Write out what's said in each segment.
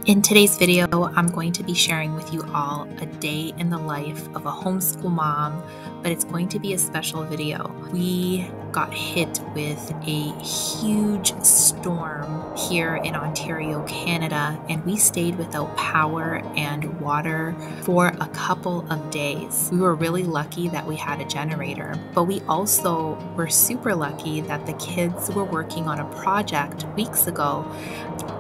In today's video, I'm going to be sharing with you all a day in the life of a homeschool mom, but it's going to be a special video. We got hit with a huge storm here in Ontario, Canada, and we stayed without power and water for a couple of days. We were really lucky that we had a generator, but we also were super lucky that the kids were working on a project weeks ago,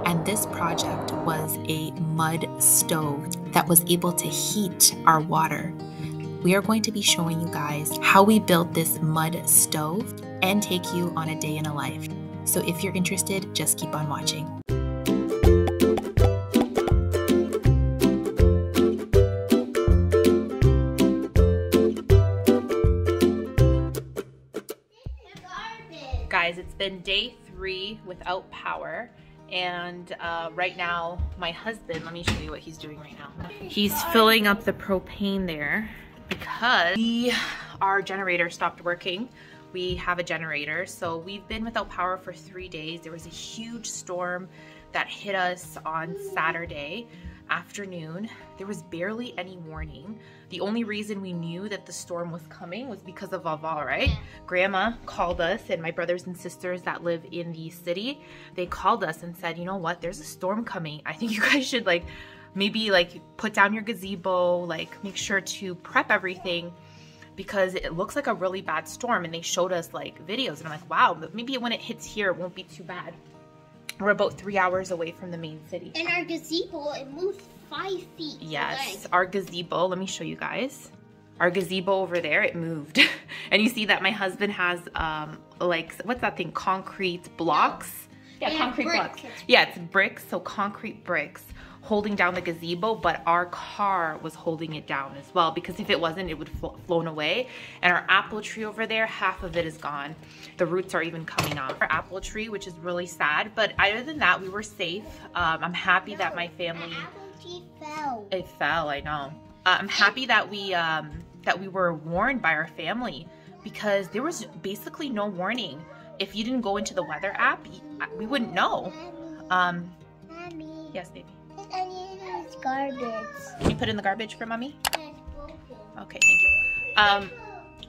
and this project was a mud stove that was able to heat our water. We are going to be showing you guys how we built this mud stove and take you on a day in a life. So if you're interested, just keep on watching. Guys, it's been day 3 without power. And right now, my husband, let me show you what he's doing right now. He's filling up the propane there because our generator stopped working. We have a generator, so we've been without power for 3 days. There was a huge storm that hit us on Saturday afternoon. There was barely any warning. The only reason we knew that the storm was coming was because of Vaval, right? Grandma called us, and my brothers and sisters that live in the city, they called us and said, you know what, there's a storm coming. I think you guys should maybe put down your gazebo, make sure to prep everything because it looks like a really bad storm. And they showed us videos, and I'm like, wow, but maybe when it hits here, it won't be too bad. We're about 3 hours away from the main city. And our gazebo, it moved 5 feet. Yes, our gazebo, let me show you guys. Our gazebo over there, it moved. And you see that my husband has, what's that thing? Concrete blocks? Yeah, and concrete blocks. Yeah, it's bricks, so concrete bricks holding down the gazebo, but our car was holding it down as well, because if it wasn't, it would have flown away. And our apple tree over there, half of it is gone. The roots are even coming off our apple tree, which is really sad. But other than that, we were safe. I'm happy that my family... The apple tree fell. It fell, I know. I'm happy that we were warned by our family, because there was basically no warning. If you didn't go into the weather app, we wouldn't know. Mommy. Yes, baby. I need this garbage. Can you put it in the garbage for mommy? It's broken. Okay, thank you.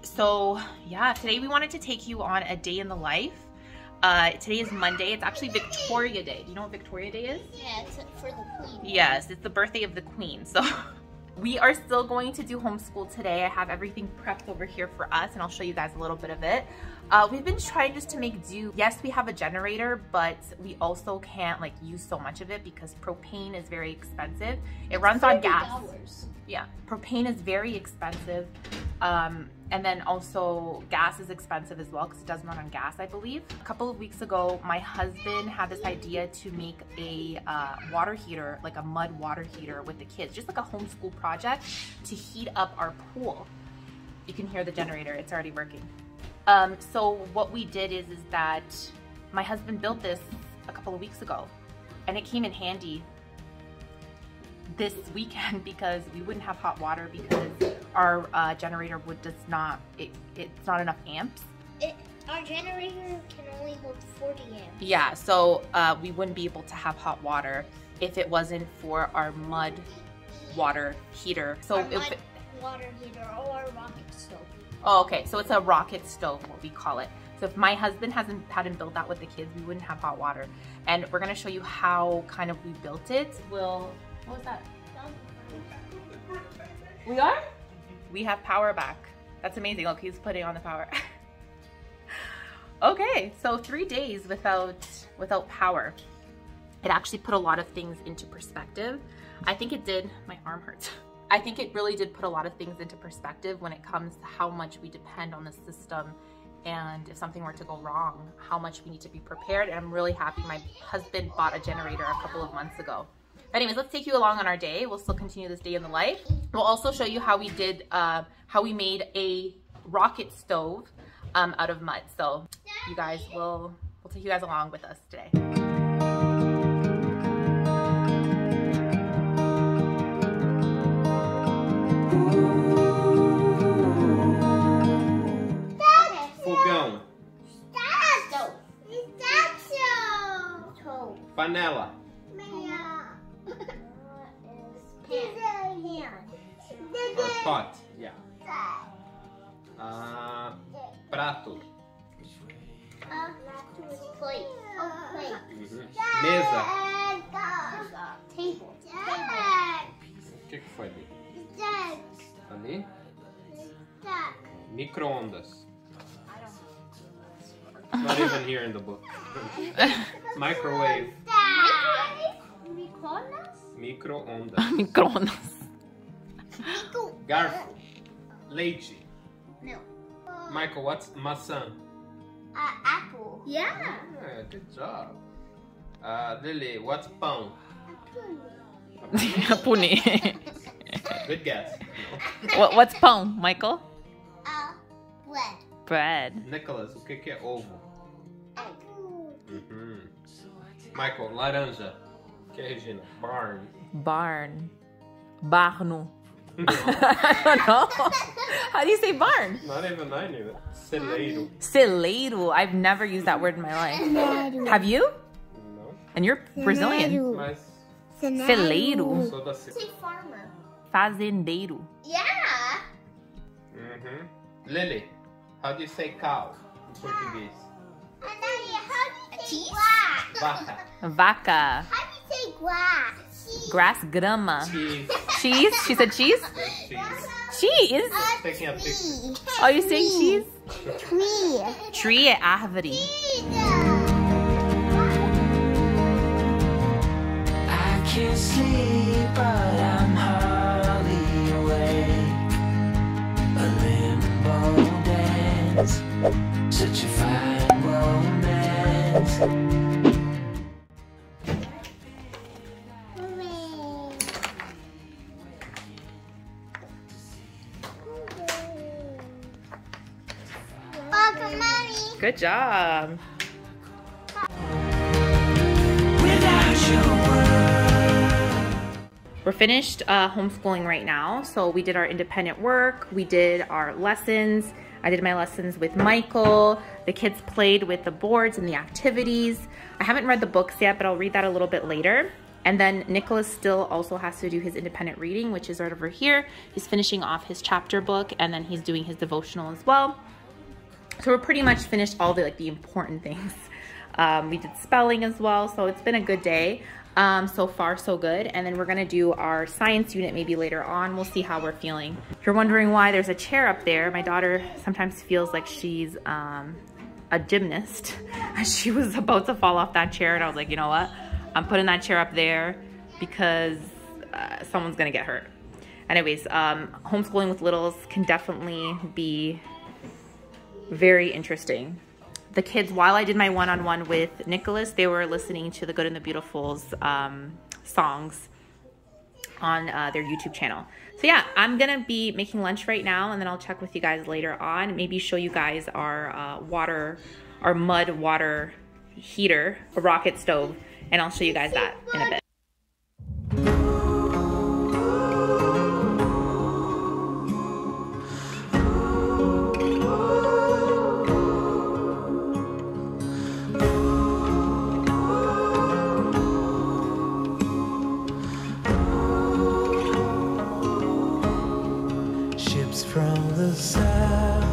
So yeah, today we wanted to take you on a day in the life. Today is Monday. It's actually Victoria Day. Do you know what Victoria Day is? Yeah, it's for the queen. Yes, it's the birthday of the queen. So we are still going to do homeschool today. I have everything prepped over here for us, and I'll show you guys a little bit of it. We've been trying just to make do. Yes, we have a generator, but we also can't use so much of it because propane is very expensive. It runs on gas. Yeah, propane is very expensive. And then also gas is expensive as well because it does run on gas, I believe. A couple of weeks ago, my husband had this idea to make a water heater, a mud water heater with the kids, just like a homeschool project to heat up our pool. You can hear the generator, it's already working. So what we did is that my husband built this a couple of weeks ago, and it came in handy this weekend because we wouldn't have hot water because our generator it's not enough amps. Our generator can only hold 40 amps. Yeah, so we wouldn't be able to have hot water if it wasn't for our mud water heater. So mud water heater or a rocket stove. Oh, okay, so it's a rocket stove, what we call it. So if my husband hadn't built that with the kids, we wouldn't have hot water. And we're gonna show you how we built it. What was that? We are? We have power back. That's amazing. Look, he's putting on the power. Okay, so 3 days without power. It actually put a lot of things into perspective. I think it did. My arm hurts. I think it really did put a lot of things into perspective when it comes to how much we depend on the system, and if something were to go wrong, how much we need to be prepared. And I'm really happy my husband bought a generator a couple of months ago. Anyways, let's take you along on our day. We'll still continue this day in the life. We'll also show you how we did, how we made a rocket stove out of mud. So you guys we'll take you guys along with us today. Fogão. Estácio. Panela. Pot. Yeah. Prato. Plate. Oh, plate. Mesa. Table. O que foi ali? Ali? Micro-ondas. Not even here in the book. Microwave. Micro-ondas. Micro-ondas. Garfo. Leite. No. Michael, what's maçã? Apple. Yeah. Yeah, good job. Lily, what's pão? Pune. Good guess. What's pão, Michael? Bread. Bread. Nicholas, o que é ovo? Egg. Michael, laranja. O que é, Regina? Barn. Barn. Barno. I don't know. How do you say barn? Not even I knew that. Celeiro. Celeiro. I've never used that word in my life. Have you? No. And you're Brazilian. Mas Celeiro. sou da Say farmer. Fazendeiro. Yeah. Lily, how do you say cow in Portuguese? How do you say Vaca. Vaca. How do you say grass? Grass, grama. Cheese. Cheese? She said cheese? Cheese. Cheese? Taking a picture. Are you saying cheese? Tree. Tree é árvore. I can't sleep, but I'm hardly awake. A limbo dance, such a fine romance. Welcome, Mommy. Good job. Without your word. We're finished homeschooling right now. So we did our independent work. We did our lessons. I did my lessons with Michael. The kids played with the boards and the activities. I haven't read the books yet, but I'll read that a little bit later. And then Nicholas still also has to do his independent reading, which is right over here. He's finishing off his chapter book, and then he's doing his devotional as well. So we're pretty much finished all the the important things. We did spelling as well, so it's been a good day. So far, so good. And then we're gonna do our science unit maybe later on. We'll see how we're feeling. If you're wondering why there's a chair up there, my daughter sometimes feels like she's a gymnast. She was about to fall off that chair, and I was like, you know what? I'm putting that chair up there because someone's gonna get hurt. Anyways, homeschooling with littles can definitely be very interesting. The kids, while I did my one-on-one with Nicholas, they were listening to the Good and the Beautiful's songs on their YouTube channel. So yeah, I'm gonna be making lunch right now, and then I'll check with you guys later on. Maybe show you guys our mud water heater, a rocket stove, and I'll show you guys that in a bit. Ships from the south,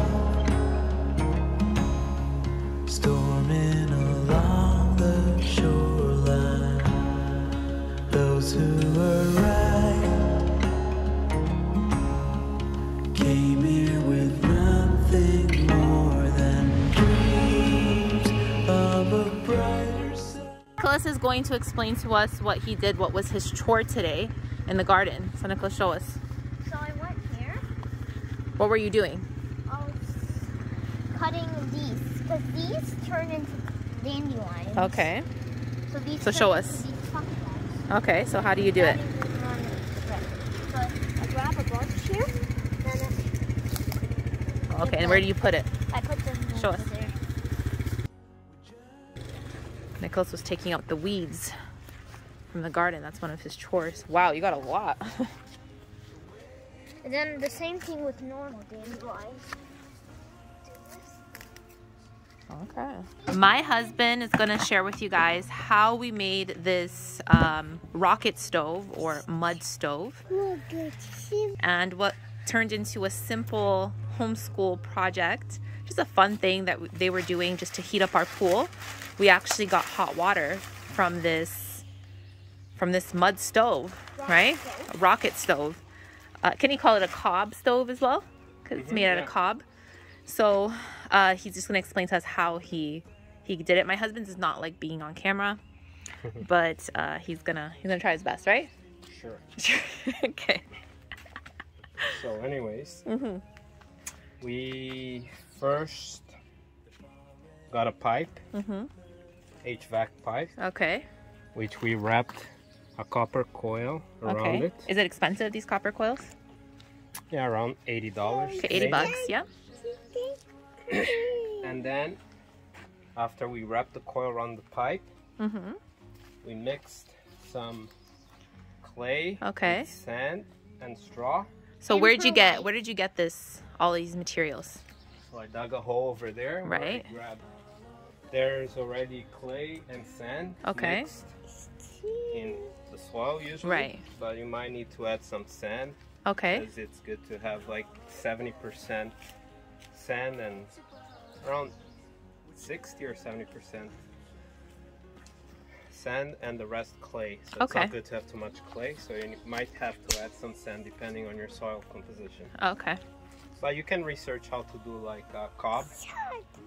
storming along the shoreline. Those who were right came here with nothing more than dreams of a brighter side. Nicholas is going to explain to us what he did, what was his chore today in the garden. So Nicholas, show us. So I went here. What were you doing? I was cutting these because these turn into dandelions. Okay. So these. So turn show into us. these pumpkins. Okay, so how do you do it? So I grab a bunch here. And Okay, and where do you put it? I put them Show over us. there. Nicholas was taking out the weeds from the garden. That's one of his chores. Wow, you got a lot. And then the same thing with normal dandelions. Okay. My husband is gonna share with you guys how we made this rocket stove or mud stove, and what turned into a simple homeschool project, just a fun thing that they were doing just to heat up our pool. We actually got hot water from this mud stove, right? A rocket stove. Can you call it a cob stove as well? Because it's made out of cob. So he's just gonna explain to us how he did it. My husband does not like being on camera, but he's gonna try his best, right? Sure. Okay. So anyways, we first got a pipe, HVAC pipe, Okay. which we wrapped a copper coil around it. Is it expensive, these copper coils? Yeah, around $80. Okay, 80 bucks, yeah. And then after we wrapped the coil around the pipe, we mixed some clay, Okay. with sand, and straw. So where did you get all these materials? So I dug a hole over there. where I Right. grabbed. There's already clay and sand Okay. mixed in the soil usually. Right. But you might need to add some sand. Okay. Because it's good to have like 70% sand and around 60 or 70% sand and the rest clay. So it's Okay. not good to have too much clay. So you might have to add some sand depending on your soil composition. Okay. But you can research how to do like cob,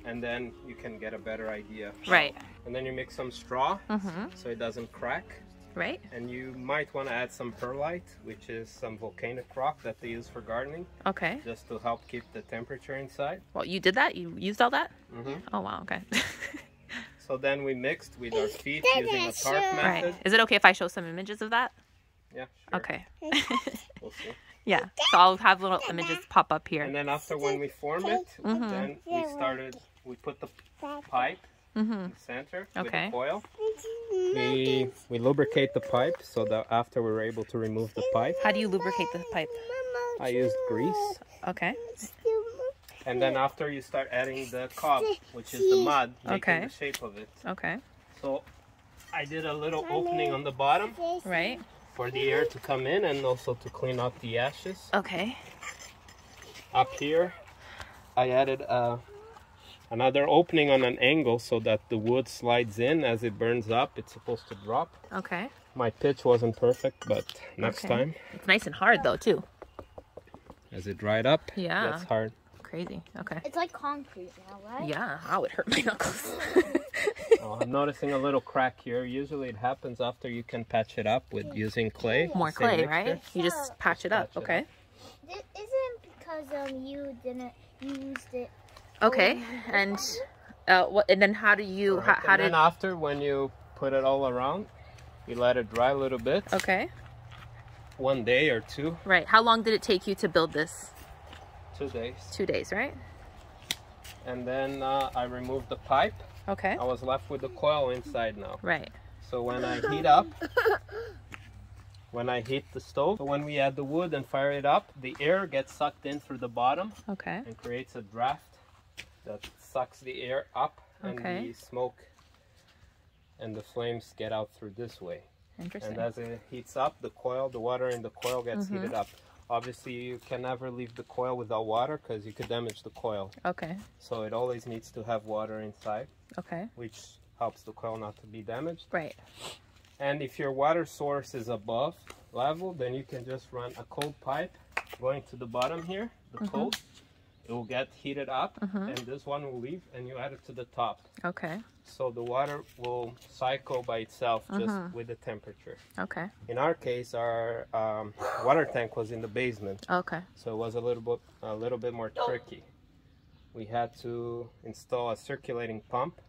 and then you can get a better idea. Right. And then you mix some straw so it doesn't crack. Right. And you might want to add some perlite, which is some volcanic rock that they use for gardening, Okay. just to help keep the temperature inside. Well, you did that? You used all that? Mm-hmm. Oh, wow. Okay. So then we mixed with our feet using a tarp method. Right. Is it okay if I show some images of that? Yeah, sure. Okay. We'll see. Yeah. So I'll have little images pop up here. And then after when we form it, then we put the pipe in the center with Okay. the coil. We lubricate the pipe so that after we're able to remove the pipe, How do you lubricate the pipe? I used grease. Okay. And then after you start adding the cob, which is the mud, making Okay. the shape of it. Okay. So I did a little opening on the bottom Right. for the air to come in and also to clean out the ashes. Okay. Up here, I added another opening on an angle so that the wood slides in as it burns up. It's supposed to drop. Okay. My pitch wasn't perfect, but next Okay. time, It's nice and hard though too. as it dried up, Yeah. that's hard. Crazy. Okay. It's like concrete now, right? Yeah. I would hurt my knuckles. I'm noticing a little crack here. Usually it happens after you can patch it up with using clay. More same clay, mixture. right? You just patch it up. patch it Okay. Isn't it because you didn't use it? Okay. And what? And then how do you? Right, How and did? then after, when you put it all around, you let it dry a little bit. Okay. 1 day or two. Right. How long did it take you to build this? 2 days. 2 days, right? And then I removed the pipe. Okay. I was left with the coil inside now. Right. So when I heat the stove, so when we add the wood and fire it up, the air gets sucked in through the bottom Okay. and creates a draft that sucks the air up, and Okay. the smoke and the flames get out through this way. Interesting. And as it heats up, the water in the coil gets heated up. Obviously, you can never leave the coil without water because you could damage the coil. Okay. So it always needs to have water inside, Okay. which helps the coil not to be damaged. Right. And if your water source is above level, then you can just run a cold pipe going to the bottom here, the cold. It will get heated up, and this one will leave, and you add it to the top. Okay. So the water will cycle by itself just with the temperature. Okay. In our case, our water tank was in the basement, Okay. so it was a little bit more tricky. We had to install a circulating pump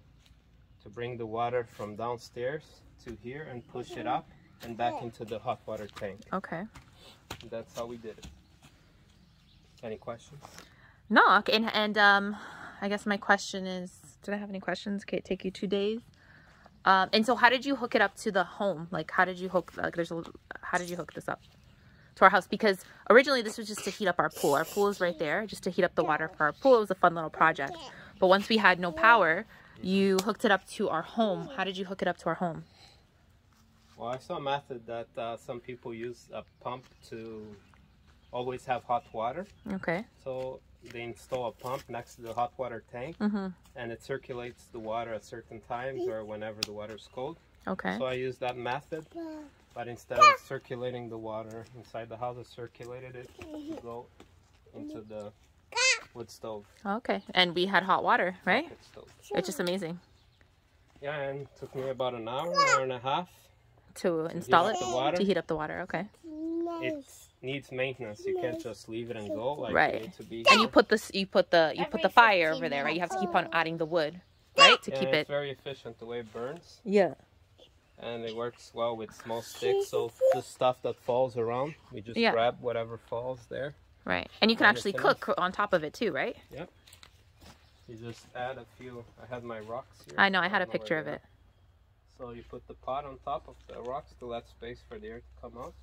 to bring the water from downstairs to here and push it up and back into the hot water tank. Okay. And that's how we did it. Any questions? No. Okay. And I guess my question is, did I have any questions? Okay, it take you 2 days. And so how did you hook it up to the home? Like, how did you hook? How did you hook this up to our house? Because originally this was just to heat up our pool. Our pool is right there, just to heat up the water for our pool. It was a fun little project. But once we had no power, you hooked it up to our home. How did you hook it up to our home? Well, I saw a method that some people use a pump to always have hot water. Okay. So they install a pump next to the hot water tank, and it circulates the water at certain times or whenever the water is cold. Okay. So I use that method, but instead of circulating the water inside the house, I circulated it to go into the wood stove. Okay. And we had hot water, right? Wood stove. It's just amazing. Yeah, and it took me about an hour and a half To install it? the water. To heat up the water, okay. It needs maintenance. You can't just leave it and go. Like, Right. you need to be... And you put the fire over there, right? You have to keep on adding the wood, right? To Yeah, keep it's it. very efficient the way it burns. Yeah. And it works well with small sticks. So the stuff that falls around, we just grab whatever falls there. Right. And you can And actually it's cook on top of it too, right? Yep. You just add a few. I had my rocks here. I know, I had a don't know picture where of they it. are. So you put the pot on top of the rocks to let space for the air to come out.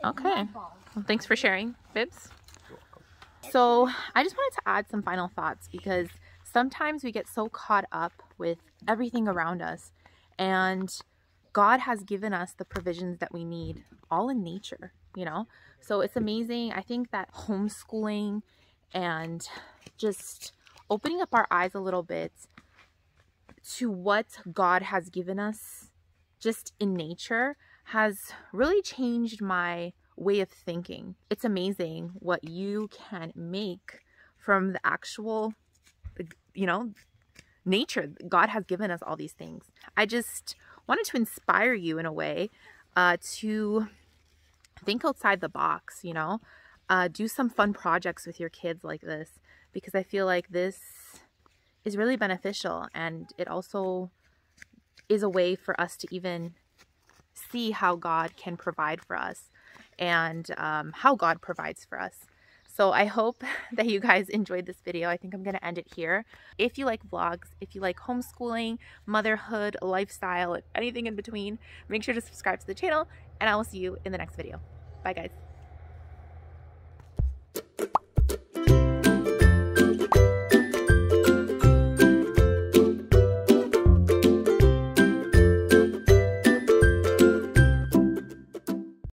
Okay. Well, thanks for sharing, Bibs. You're welcome. So I just wanted to add some final thoughts because sometimes we get so caught up with everything around us, and God has given us the provisions that we need all in nature, you know? So it's amazing. I think that homeschooling and just opening up our eyes a little bit to what God has given us just in nature has really changed my way of thinking. It's amazing what you can make from the actual, you know, nature. God has given us all these things. I just wanted to inspire you in a way to think outside the box, you know, do some fun projects with your kids like this, because I feel like this is really beneficial, and it also is a way for us to even see how God can provide for us and how God provides for us. So I hope that you guys enjoyed this video. I think I'm going to end it here. If you like vlogs, if you like homeschooling, motherhood, lifestyle, anything in between, make sure to subscribe to the channel, and I will see you in the next video. Bye guys.